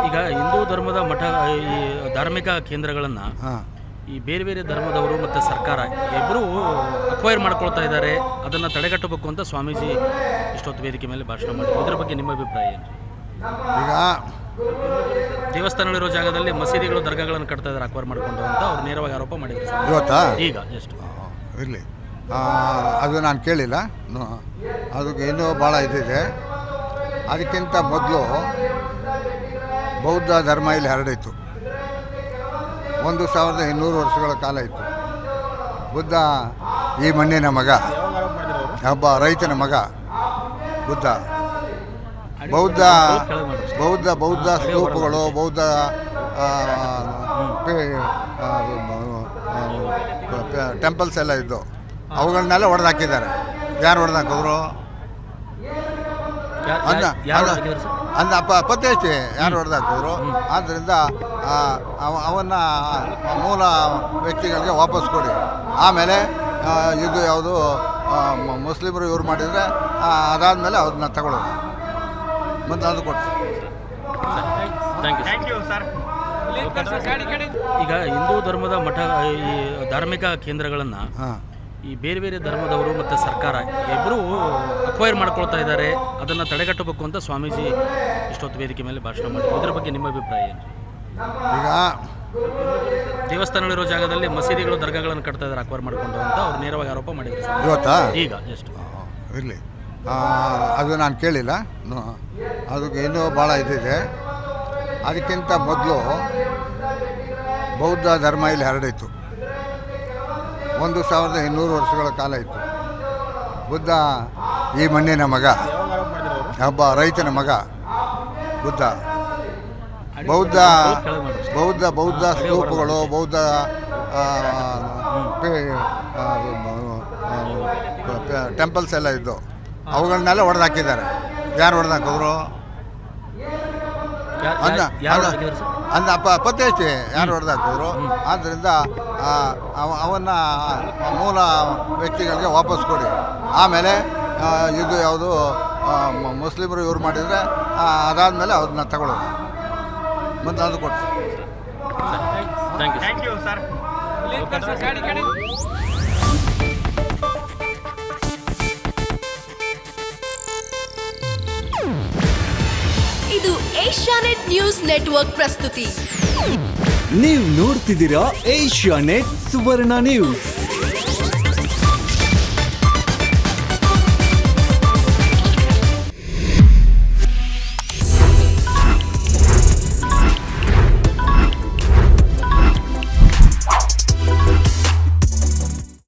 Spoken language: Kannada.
ಈಗ ಹಿಂದೂ ಧರ್ಮದ ಮಠ ಈ ಧಾರ್ಮಿಕ ಕೇಂದ್ರಗಳನ್ನು ಹಾಂ ಈ ಬೇರೆ ಬೇರೆ ಧರ್ಮದವರು ಮತ್ತು ಸರ್ಕಾರ ಇಬ್ಬರೂ ಅಕ್ವೈರ್ ಮಾಡ್ಕೊಳ್ತಾ ಇದ್ದಾರೆ. ಅದನ್ನು ತಡೆಗಟ್ಟಬೇಕು ಅಂತ ಸ್ವಾಮೀಜಿ ಇಷ್ಟೊತ್ತು ವೇದಿಕೆ ಮೇಲೆ ಭಾಷಣ ಮಾಡಿದ್ರು. ಇದರ ಬಗ್ಗೆ ನಿಮ್ಮ ಅಭಿಪ್ರಾಯ ಏನು? ಈಗ ದೇವಸ್ಥಾನಗಳಿರೋ ಜಾಗದಲ್ಲಿ ಮಸೀದಿಗಳು ದರ್ಗಾಗಳನ್ನು ಕಟ್ತಾ ಇದ್ದಾರೆ ಅಕ್ವೈರ್ ಮಾಡಿಕೊಂಡು ಅಂತ ಅವ್ರು ನೇರವಾಗಿ ಆರೋಪ ಮಾಡಿದ್ರು ಸ್ವಾಮೀಜಿ. ಇವತ್ತಾ ಈಗ ಜಸ್ಟ್ ಇರಲಿ, ಅದು ನಾನು ಕೇಳಿಲ್ಲ. ಅದಕ್ಕೆ ಇನ್ನೂ ಭಾಳ ಇದಿದೆ. ಅದಕ್ಕಿಂತ ಮೊದಲು ಬೌದ್ಧ ಧರ್ಮ ಇಲ್ಲಿ ಹರಡಿತ್ತು. 1200 ವರ್ಷಗಳ ಕಾಲ ಇತ್ತು. ಬುದ್ಧ ಈ ಮಣ್ಣಿನ ಮಗ, ಒಬ್ಬ ರೈತನ ಮಗ ಬುದ್ಧ. ಬೌದ್ಧ ಸ್ತೂಪಗಳು, ಬೌದ್ಧ ಟೆಂಪಲ್ಸ್ ಎಲ್ಲ ಇದ್ದು ಅವುಗಳನ್ನೆಲ್ಲ ಹೊಡೆದಾಕಿದ್ದಾರೆ. ಯಾರು ಹೊಡೆದಾಕಿದ್ರು? ಅಂದ ಪತ್ತೆ ಹಚ್ಚಿ ಯಾರು ಹೊಡೆದಾಕಿದ್ರು. ಆದ್ದರಿಂದ ಅವನ್ನ ಮೂಲ ವ್ಯಕ್ತಿಗಳಿಗೆ ವಾಪಸ್ ಕೊಡಿ. ಆಮೇಲೆ ಇದು ಯಾವುದು ಮುಸ್ಲಿಮರು ಇವ್ರು ಮಾಡಿದರೆ ಅದಾದಮೇಲೆ ಅದನ್ನ ತಗೊಳ್ಳೋದು. ಮತ್ತು ಅದು ಕೊಡ್ತೀವಿ. Thank you sir. ಈಗ ಹಿಂದೂ ಧರ್ಮದ ಮಠ ಈ ಧಾರ್ಮಿಕ ಕೇಂದ್ರಗಳನ್ನು ಈ ಬೇರೆ ಬೇರೆ ಧರ್ಮದವರು ಮತ್ತು ಸರ್ಕಾರ ಇಬ್ಬರೂ ಅಕ್ವೈರ್ ಮಾಡ್ಕೊಳ್ತಾ ಇದ್ದಾರೆ. ಅದನ್ನು ತಡೆಗಟ್ಟಬೇಕು ಅಂತ ಸ್ವಾಮೀಜಿ ಇಷ್ಟೊತ್ತು ವೇದಿಕೆ ಮೇಲೆ ಭಾಷಣ ಮಾಡಿದ್ರು. ಇದರ ಬಗ್ಗೆ ನಿಮ್ಮ ಅಭಿಪ್ರಾಯ ಏನು? ಈಗ ದೇವಸ್ಥಾನಗಳಿರೋ ಜಾಗದಲ್ಲಿ ಮಸೀದಿಗಳು ದರ್ಗಾಗಳನ್ನು ಕಟ್ತಾ ಇದ್ದಾರೆ ಅಕ್ವೈರ್ ಮಾಡಿಕೊಂಡು ಅಂತ ಅವ್ರು ನೇರವಾಗಿ ಆರೋಪ ಮಾಡಿದ್ರು ಸ್ವಾಮೀಜಿ. ಇವತ್ತಾ ಈಗ ಜಸ್ಟ್ ಇರಲಿ, ಅದು ನಾನು ಕೇಳಿಲ್ಲ. ಅದಕ್ಕೆ ಇನ್ನೂ ಭಾಳ ಇದಿದೆ. ಅದಕ್ಕಿಂತ ಮೊದಲು ಬೌದ್ಧ ಧರ್ಮ ಇಲ್ಲಿ ಹರಡಿತ್ತು. 1200 ವರ್ಷಗಳ ಕಾಲ ಇತ್ತು. ಬುದ್ಧ ಈ ಮಣ್ಣಿನ ಮಗ, ಒಬ್ಬ ರೈತನ ಮಗ ಬುದ್ಧ. ಬೌದ್ಧ ಸ್ತೂಪಗಳು, ಬೌದ್ಧ ಟೆಂಪಲ್ಸ್ ಎಲ್ಲ ಇದ್ದು ಅವುಗಳನ್ನೆಲ್ಲ ಹೊಡೆದಾಕಿದ್ದಾರೆ. ಯಾರು ಹೊಡೆದಾಕಿದ್ರು? ಅಂದ ಪತ್ತೆ ಹಚ್ಚಿ ಯಾರು ಹೊಡೆದಾಕಿದ್ರು. ಆದ್ದರಿಂದ ಅವನ್ನ ಮೂಲ ವ್ಯಕ್ತಿಗಳಿಗೆ ವಾಪಸ್ ಕೊಡಿ. ಆಮೇಲೆ ಇದು ಯಾವುದು ಮುಸ್ಲಿಮರು ಇವ್ರು ಮಾಡಿದರೆ ಅದಾದಮೇಲೆ ಅದನ್ನ ತಗೊಳ್ಳೋದು. ಮತ್ತು ಅದು ಕೊಡ್ತೀವಿ. Thank you sir. ಇದು ಏಷ್ಯಾನೆಟ್ ನ್ಯೂಸ್ ನೆಟ್ವರ್ಕ್ ಪ್ರಸ್ತುತಿ. ನೀವು ನೋಡ್ತಿದ್ದೀರಾ ಏಷ್ಯಾನೆಟ್ ಸುವರ್ಣ ನ್ಯೂಸ್.